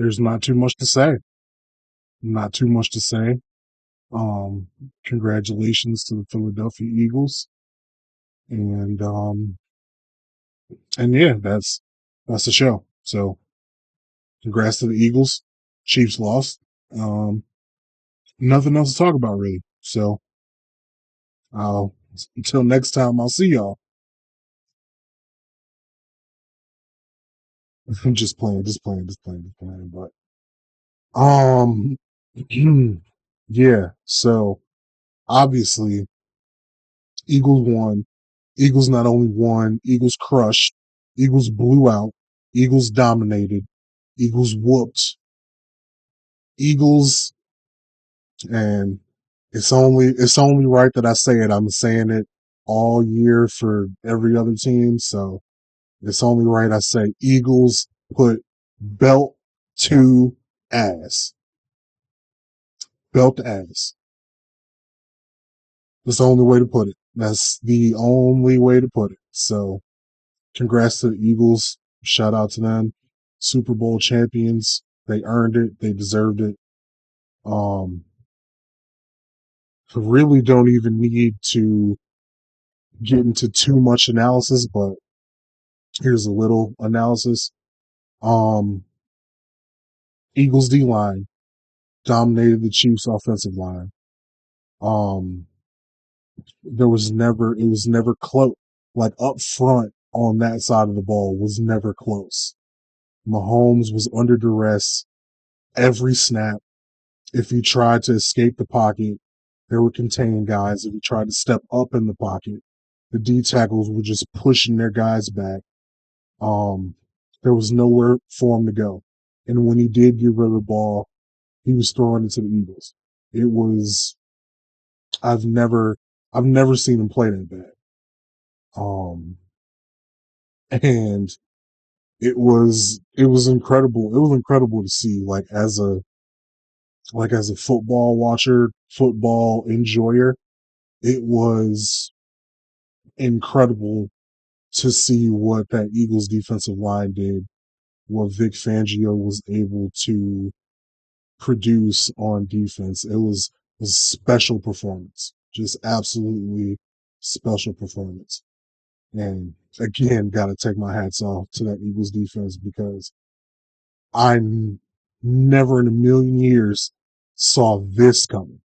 There's not too much to say. Not too much to say. Um, Congratulations to the Philadelphia Eagles, and yeah, that's the show. So, congrats to the Eagles. Chiefs lost. Um, Nothing else to talk about really. So, I'll until next time. I'll see y'all. I'm just playing, just playing. But um, yeah. So obviously, Eagles won. Eagles not only won, Eagles crushed, Eagles blew out, Eagles dominated, Eagles whooped, Eagles, and it's only right that I say it. I'm saying it all year for every other team, so it's only right I say Eagles put belt to ass. Belt to ass. That's the only way to put it. That's the only way to put it. So congrats to the Eagles. Shout out to them. Super Bowl champions. They earned it. They deserved it. Um, really don't even need to get into too much analysis, but here's a little analysis. Um, Eagles D line dominated the Chiefs offensive line. Um, it was never close. Like up front on that side of the ball was never close. Mahomes was under duress every snap. If he tried to escape the pocket, there were contained guys. If he tried to step up in the pocket, the D tackles were just pushing their guys back. Um, there was nowhere for him to go. And when he did get rid of the ball, he was throwing it to the Eagles. It was I've never I've never seen him play that bad. Um, and it was incredible. It was incredible to see like as a football watcher, football enjoyer. It was incredible to see what that Eagles defensive line did, what Vic Fangio was able to produce on defense. It was a special performance, just absolutely special performance. And again, got to take my hats off to that Eagles defense because never in a million years saw this coming.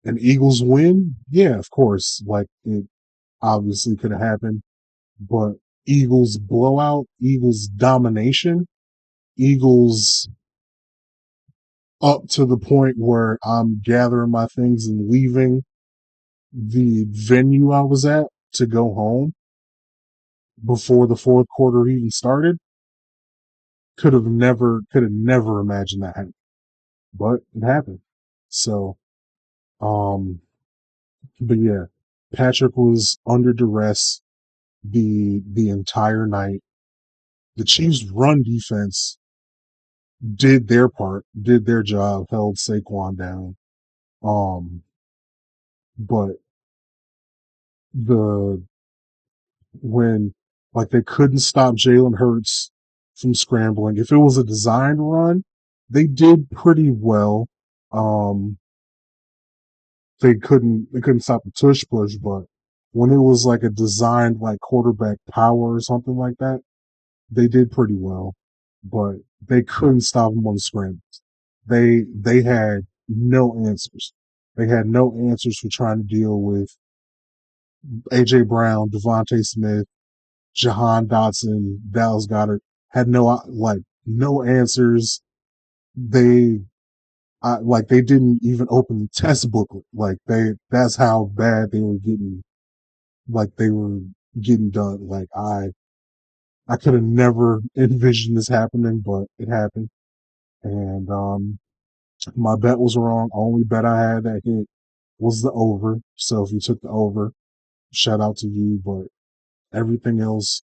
An Eagles win, yeah, of course, like it obviously could have happened, but Eagles blowout, Eagles domination, Eagles up to the point where I'm gathering my things and leaving the venue I was at to go home before the fourth quarter even started. Could have never imagined that happening, but it happened. So, um, but yeah, Patrick was under duress the entire night. The Chiefs' run defense did their part, did their job, held Saquon down. Um, but the when like they couldn't stop Jalen Hurts from scrambling. If it was a designed run, they did pretty well. Um, they couldn't stop the tush push, but when it was like a designed like quarterback power or something like that, they did pretty well. But they couldn't stop them on the scrambles. They had no answers. They had no answers for trying to deal with AJ Brown, Devontae Smith, Jahan Dotson, Dallas Goddard. Had no answers. They they didn't even open the test booklet. That's how bad they were getting done. I could have never envisioned this happening, but it happened. And my bet was wrong. Only bet I had that hit was the over. So if you took the over, shout out to you. But everything else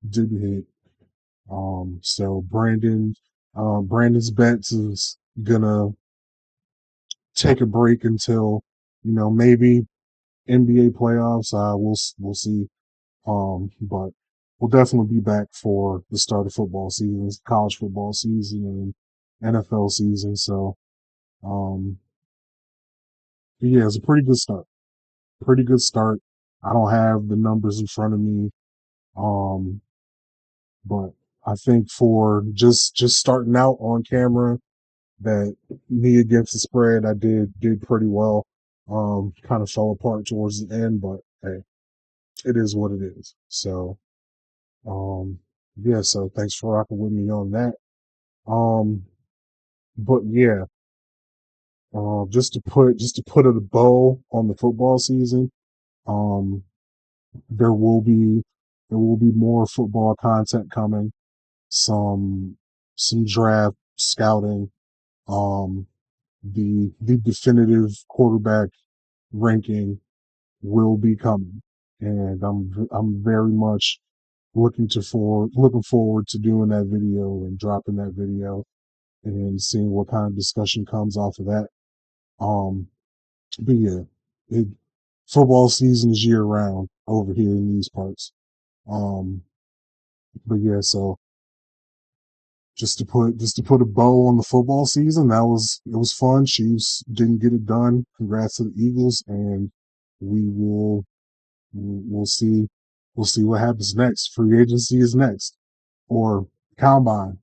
didn't hit. So Brandon's bets is gonna take a break until maybe NBA playoffs. We'll see. But we'll definitely be back for the start of football season, college football season, NFL season. So, um, yeah, it's a pretty good start. Pretty good start. I don't have the numbers in front of me, um, but I think for just starting out on camera, that me against the spread, I did pretty well. Kind of fell apart towards the end, but hey, it is what it is. So, um, yeah. So thanks for rocking with me on that. Um, but yeah, just to put a bow on the football season. Um, there will be there will be more football content coming. Some some draft scouting. Um, the definitive quarterback ranking will be coming, and I'm very much looking forward to doing that video and dropping that video and seeing what kind of discussion comes off of that. Um, but yeah, it, football season is year round over here in these parts. Um, but yeah, so just to put a bow on the football season, it was fun. Chiefs didn't get it done. Congrats to the Eagles, and we will we'll see what happens next. Free agency is next, or combine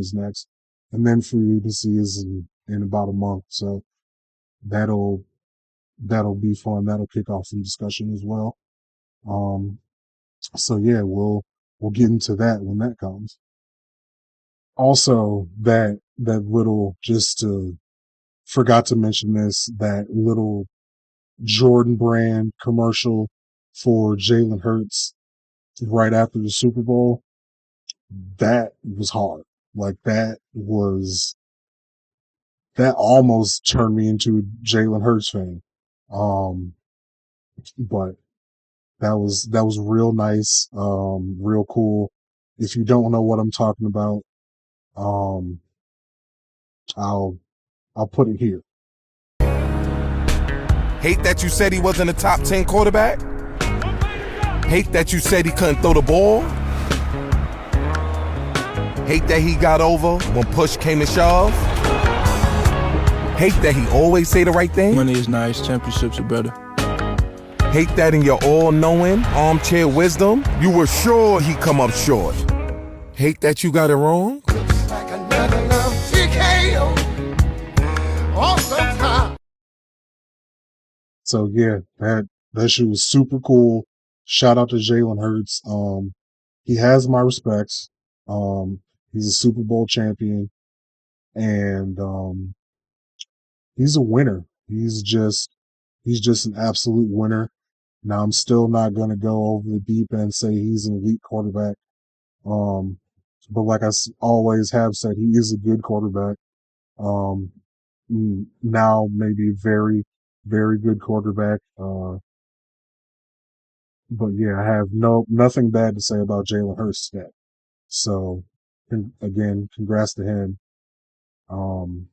is next, and then free agency is in about a month. So that'll that'll be fun. That'll kick off some discussion as well. Um, so yeah, we'll get into that when that comes. Also, that little just forgot to mention this, that little Jordan brand commercial for Jalen Hurts right after the Super Bowl. That was hard. Like that almost turned me into a Jalen Hurts fan. Um, but that was real nice, real cool. If you don't know what I'm talking about, um, I'll I'll put it here. Hate that you said he wasn't a top 10 quarterback. Hate that you said he couldn't throw the ball. Hate that he got over when push came to shove. Hate that he always say the right thing. Money is nice, championships are better. Hate that in your all-knowing, armchair wisdom, you were sure he'd come up short. Hate that you got it wrong. Looks like another love TKO. Awesome time. So yeah, that shit was super cool. Shout out to Jalen Hurts. He has my respects. He's a Super Bowl champion, and he's a winner. He's just an absolute winner. Now I'm still not gonna go over the deep end and say he's an elite quarterback. Um, but like always have said, he is a good quarterback. Um, now maybe a very, very good quarterback. But yeah, I have nothing bad to say about Jalen Hurts today. So again, congrats to him. Um,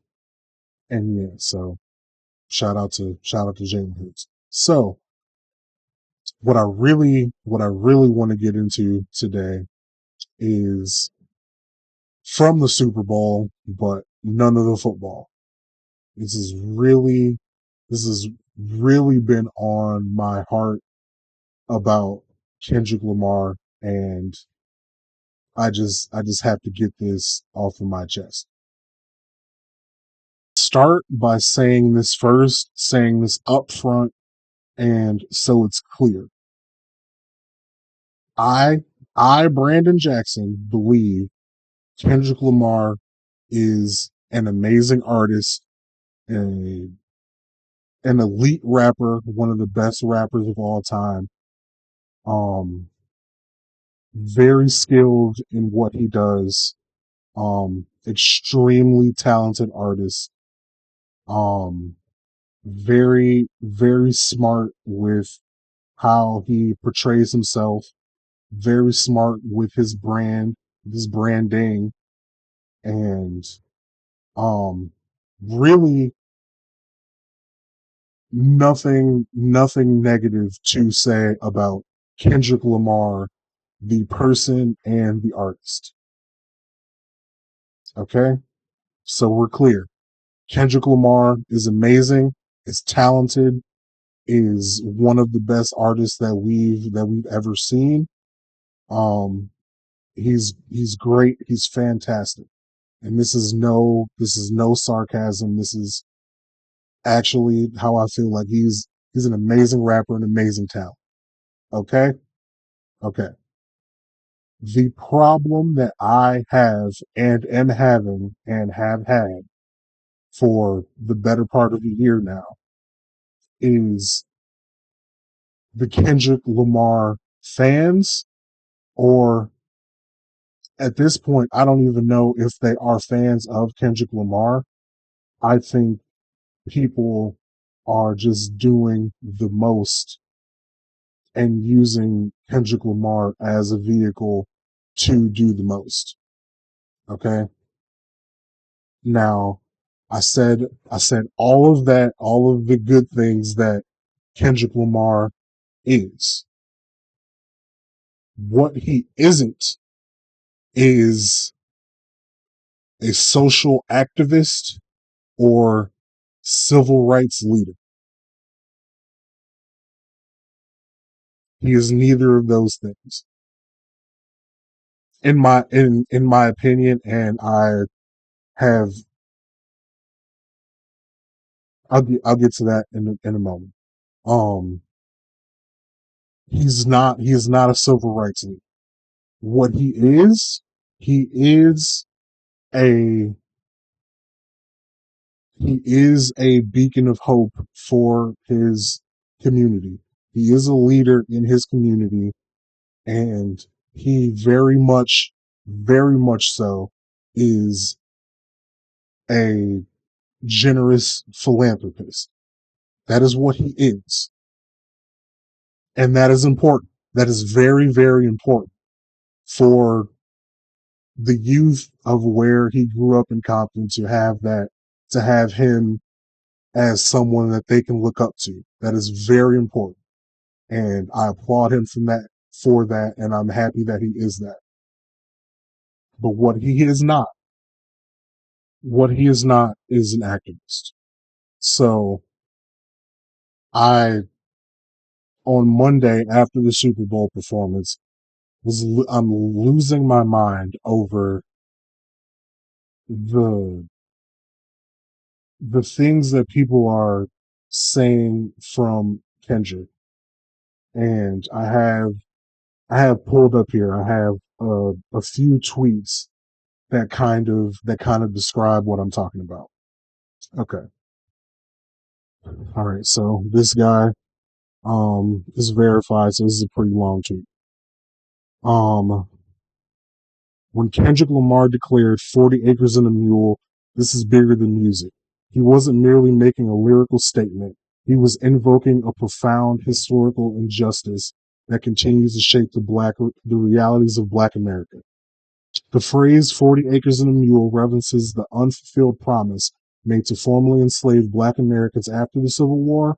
and yeah, so shout out to Jalen Hurts. So what I really want to get into today is from the Super Bowl, but none of the football. This is really this has really been on my heart about Kendrick Lamar, and I just have to get this off of my chest. Start by saying this up front, and so it's clear. I Brandon Jackson believe Kendrick Lamar is an amazing artist, a, an elite rapper, one of the best rappers of all time. Um, very skilled in what he does. Extremely talented artist. Um, very, very smart with how he portrays himself. Very smart with his branding, and um, really nothing negative to say about Kendrick Lamar, the person and the artist. Okay, So we're clear. Kendrick Lamar is amazing, is talented, is one of the best artists that we've ever seen. Um, he's great. He's fantastic. And this is no sarcasm. This is actually how I feel. Like he's an amazing rapper, an amazing talent. Okay, okay. The problem that I have and am having and have had for the better part of a year now is the Kendrick Lamar fans, or at this point, I don't even know if they are fans of Kendrick Lamar. I think people are just doing the most and using Kendrick Lamar as a vehicle to do the most. Okay. Now, I said all of that, all of the good things that Kendrick Lamar is. What he isn't is a social activist or civil rights leader. He is neither of those things, in my opinion. And have I'll get to that in a moment. Um, he is not a civil rights leader. What he is a he is a beacon of hope for his community. He is a leader in his community, and he very much so, is a generous philanthropist. That is what he is. And that is important. That is very, very important for the youth of where he grew up in Compton to have him as someone that they can look up to. That is very important. And I applaud him for that. And I'm happy that he is that. But what he is not is an activist. So I, on Monday after the Super Bowl performance, I'm losing my mind over the the things that people are saying from Kendrick. And I have pulled up here. I have a few tweets that kind of describe what I'm talking about. Okay. All right. So this guy is verified. So this is a pretty long tweet. Um, when Kendrick Lamar declared 40 acres and a mule, this is bigger than music. He wasn't merely making a lyrical statement. He was invoking a profound historical injustice that continues to shape the realities of Black America. The phrase 40 acres and a mule references the unfulfilled promise made to formerly enslaved Black Americans after the Civil War,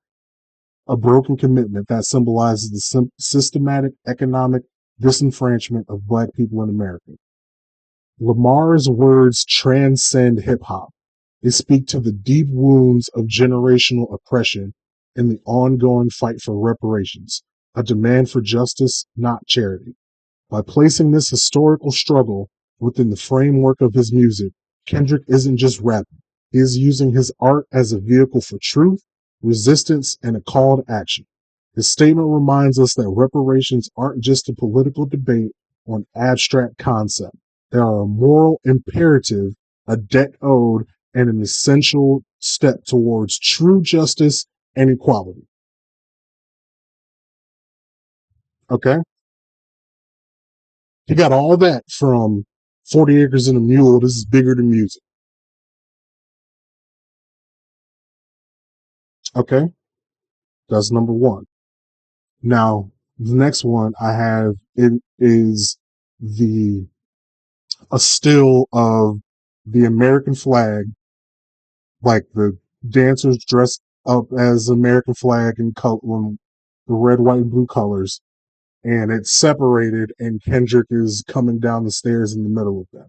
a broken commitment that symbolizes the systematic economic disenfranchisement of Black people in America. Lamar's words transcend hip hop. They speak to the deep wounds of generational oppression and the ongoing fight for reparations, a demand for justice, not charity. By placing this historical struggle within the framework of his music, Kendrick isn't just rapping. He is using his art as a vehicle for truth, resistance, and a call to action. His statement reminds us that reparations aren't just a political debate or an abstract concept. They are a moral imperative, a debt owed, and an essential step towards true justice and equality. Okay? He got all that from 40 Acres and a Mule. This is bigger than music. Okay? That's number one. Now, the next one I have it is the a still of the American flag, like the dancers dressed up as American flag and the red, white, and blue colors, and it's separated, and Kendrick is coming down the stairs in the middle of them.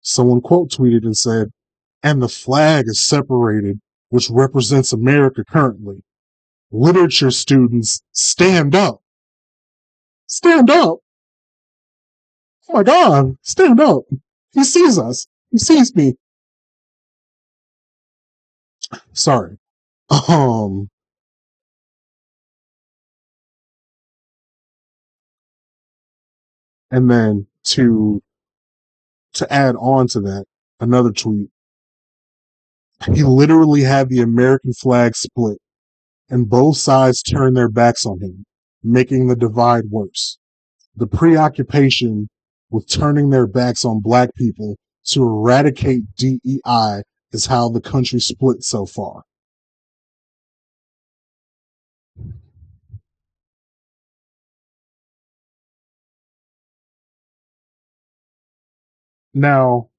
Someone quote tweeted and said, and the flag is separated, which represents America currently. Literature students, stand up. Stand up? Oh my God, stand up. He sees us. He sees me. Sorry. Um, and then to add on to that, another tweet. He literally had the American flag split, and both sides turned their backs on him, making the divide worse. The preoccupation with turning their backs on black people to eradicate DEI is how the country split so far. Now,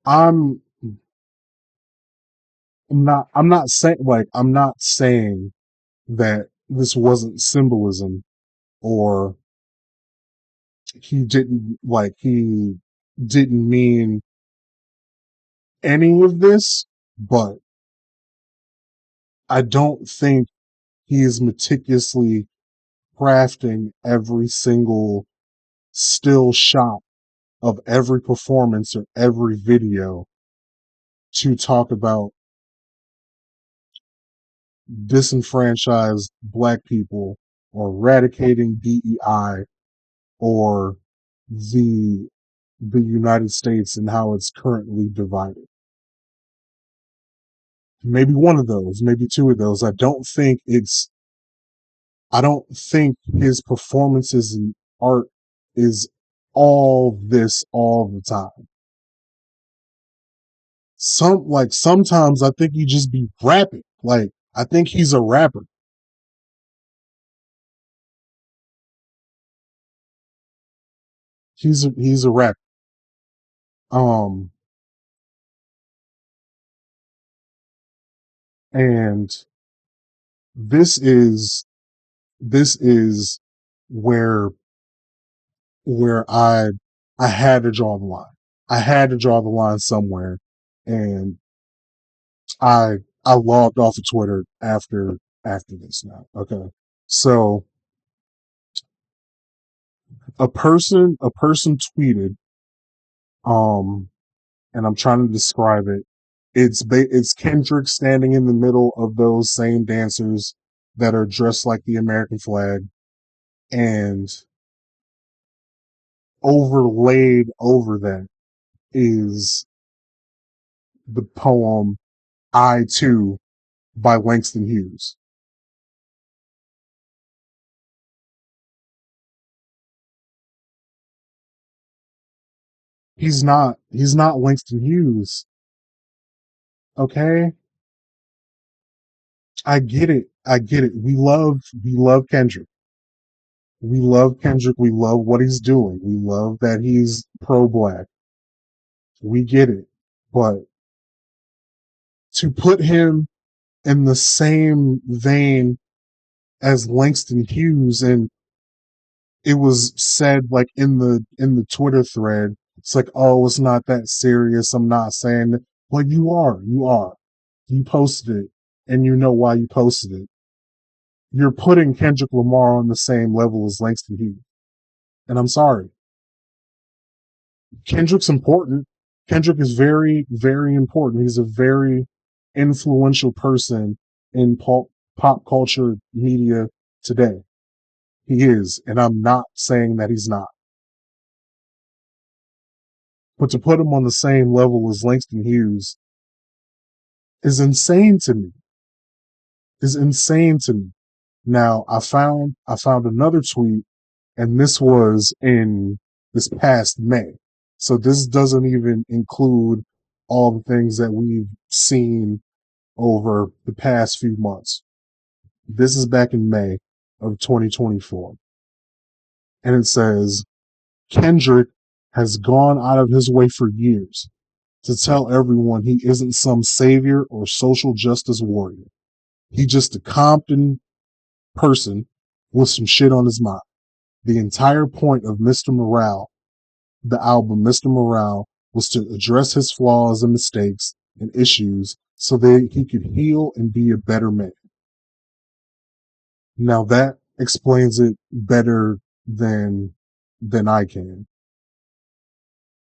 I'm I'm not saying that this wasn't symbolism or he didn't mean any of this, but I don't think he is meticulously crafting every single still shot of every performance or every video to talk about disenfranchised black people or eradicating DEI or the the United States and how it's currently divided. Maybe one of those, maybe two of those. I don't think his performances in art is all this all the time. Sometimes I think he just be rapping. Like I think he's a rapper. He's a rapper. Um and this is this is where where I had to draw the line. I had to draw the line somewhere, and I I logged off of Twitter after this now. Okay, so a person tweeted, um, and I'm trying to describe it. It's Kendrick standing in the middle of those same dancers that are dressed like the American flag, and overlaid over that is the poem "I Too" by Langston Hughes. He's not Langston Hughes. Okay? I get it. I get it. We love Kendrick. We love Kendrick. We love what he's doing. We love that he's pro black. We get it. But to put him in the same vein as Langston Hughes, and it was said like in the Twitter thread, it's like, oh, it's not that serious. I'm not saying that. Well, you are. You are. You posted it, and you know why you posted it. You're putting Kendrick Lamar on the same level as Langston Hughes. And I'm sorry. Kendrick's important. Kendrick is very, very important. He's a very influential person in pop culture media today. He is. And I'm not saying that he's not. But to put him on the same level as Langston Hughes is insane to me. Is insane to me. Now I found another tweet, and this was in this past May. So this doesn't even include all the things that we've seen over the past few months. This is back in May of 2024. And it says, Kendrick has gone out of his way for years to tell everyone he isn't some savior or social justice warrior. He's just a Compton person with some shit on his mind. The entire point of Mr. Morale, the album Mr. Morale, was to address his flaws and mistakes and issues so that he could heal and be a better man. Now that explains it better than I can.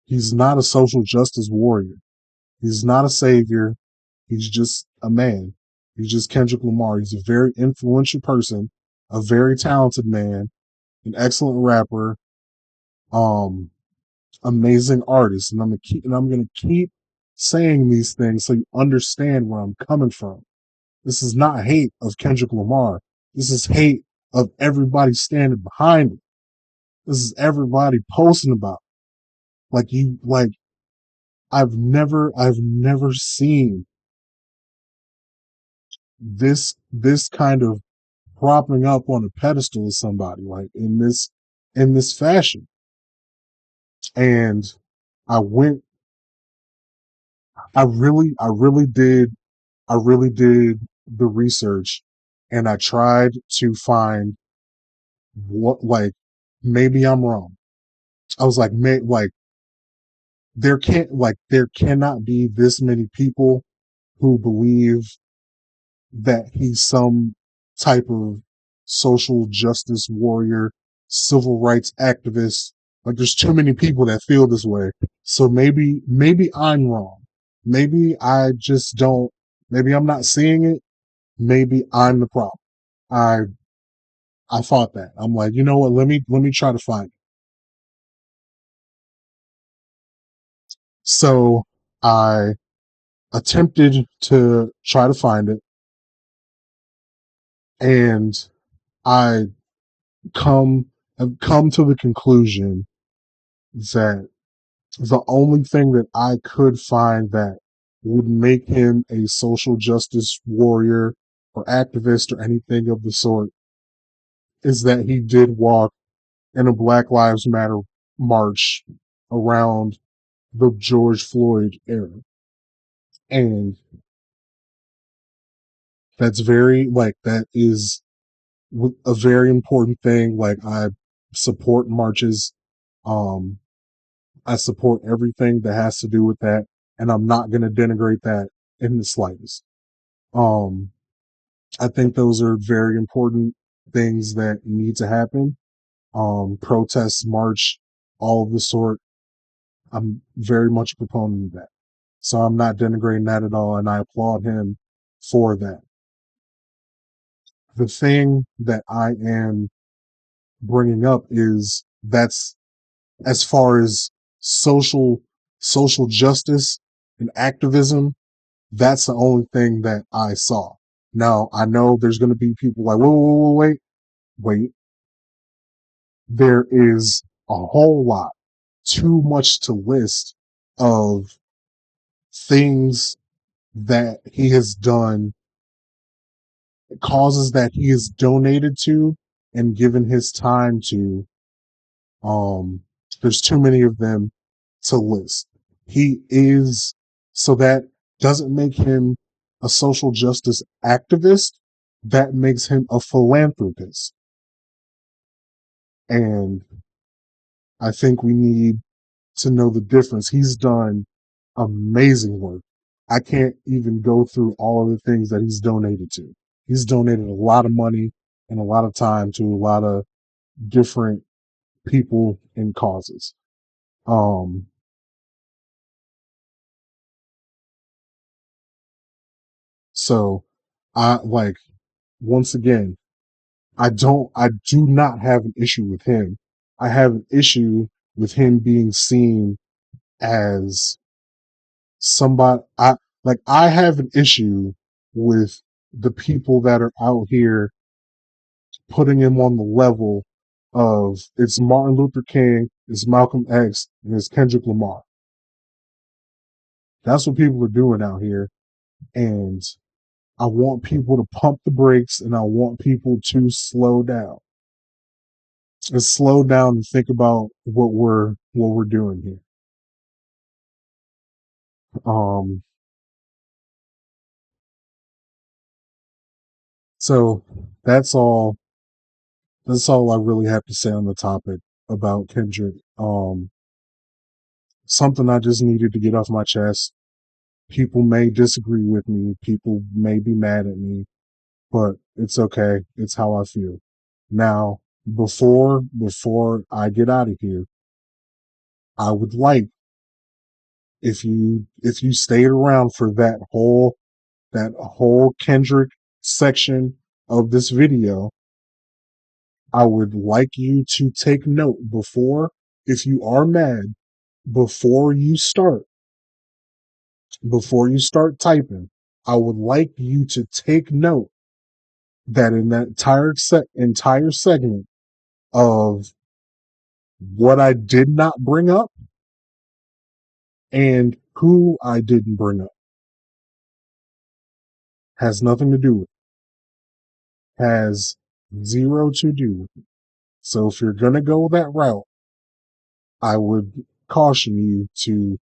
He's not a social justice warrior. He's not a savior. He's just a man. He's just Kendrick Lamar. He's a very influential person, a very talented man, an excellent rapper, um, amazing artist. And I'm gonna keep saying these things so you understand where I'm coming from. This is not hate of Kendrick Lamar. This is hate of everybody standing behind it. This is everybody posting about it. Like I've never seen this kind of propping up on a pedestal of somebody like in this fashion. And I went I really did the research, and I tried to find what, like, maybe I'm wrong. I was like, there cannot be this many people who believe that he's some type of social justice warrior, civil rights activist. Like, there's too many people that feel this way. So maybe I'm wrong. Maybe I just don't, maybe I'm not seeing it. Maybe I'm the problem. I, I thought that. I'm like, you know what? Let me try to find it. So I attempted to try to find it, and I come have come to the conclusion that the only thing that I could find that would make him a social justice warrior or activist or anything of the sort is that he did walk in a Black Lives Matter march around the George Floyd era. And that's very, like, that is a very important thing. Like, I support marches. Um, I support everything that has to do with that, and I'm not going to denigrate that in the slightest. Um, I think those are very important things that need to happen. Protests, march, all of the sort. I'm very much a proponent of that. So I'm not denigrating that at all, and I applaud him for that. The thing that I am bringing up is that's as far as social social justice and activism, that's the only thing that I saw. Now, I know there's going to be people like, wait. There is a whole lot, too much to list of things that he has done, causes that he has donated to and given his time to. Um, there's too many of them to list. He is, so that doesn't make him a social justice activist. That makes him a philanthropist. And I think we need to know the difference. He's done amazing work. I can't even go through all of the things that he's donated to. He's donated a lot of money and a lot of time to a lot of different people and causes. Um, so I like, once again, I do not have an issue with him. I have an issue with him being seen as somebody. I have an issue with the people that are out here putting him on the level of it's Martin Luther King, it's Malcolm X, and it's Kendrick Lamar. That's what people are doing out here. And I want people to pump the brakes, and I want people to slow down. And slow down and think about what we're doing here. Um, so that's all. That's all I really have to say on the topic about Kendrick. something I just needed to get off my chest. People may disagree with me. People may be mad at me, but it's okay. It's how I feel. Now, before I get out of here, I would like if you stayed around for that whole Kendrick section of this video, I would like you to take note if you are mad, before you start, before you start typing, I would like you to take note that in that entire segment of what I did not bring up and who I didn't bring up has nothing to do with it, has zero to do with it. So if you're gonna go that route, I would caution you to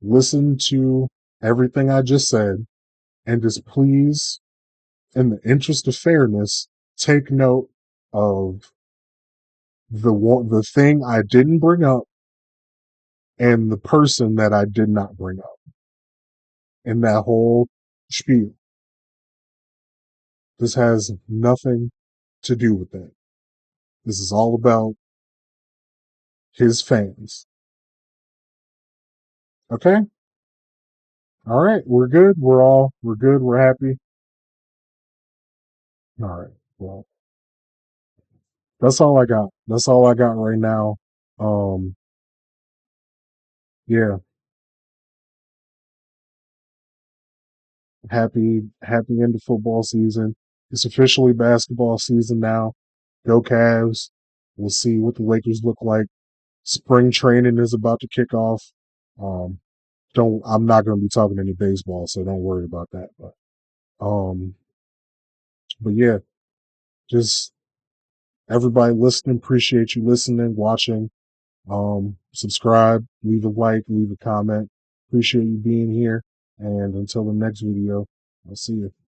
listen to everything I just said and just please, in the interest of fairness, take note of the thing I didn't bring up and the person that I did not bring up in that whole spiel. This has nothing to do with that. This is all about his fans. Okay? All right, we're good. We're good. We're happy. All right. Well, that's all I got. That's all I got right now. Um, yeah, happy end of football season. It's officially basketball season now. Go Cavs. We'll see what the Lakers look like. Spring training is about to kick off. Um, don't I'm not going to be talking any baseball, so don't worry about that. Um, but yeah, just everybody listening, appreciate you listening, watching. Subscribe, leave a like, leave a comment. Appreciate you being here. And until the next video, I'll see you.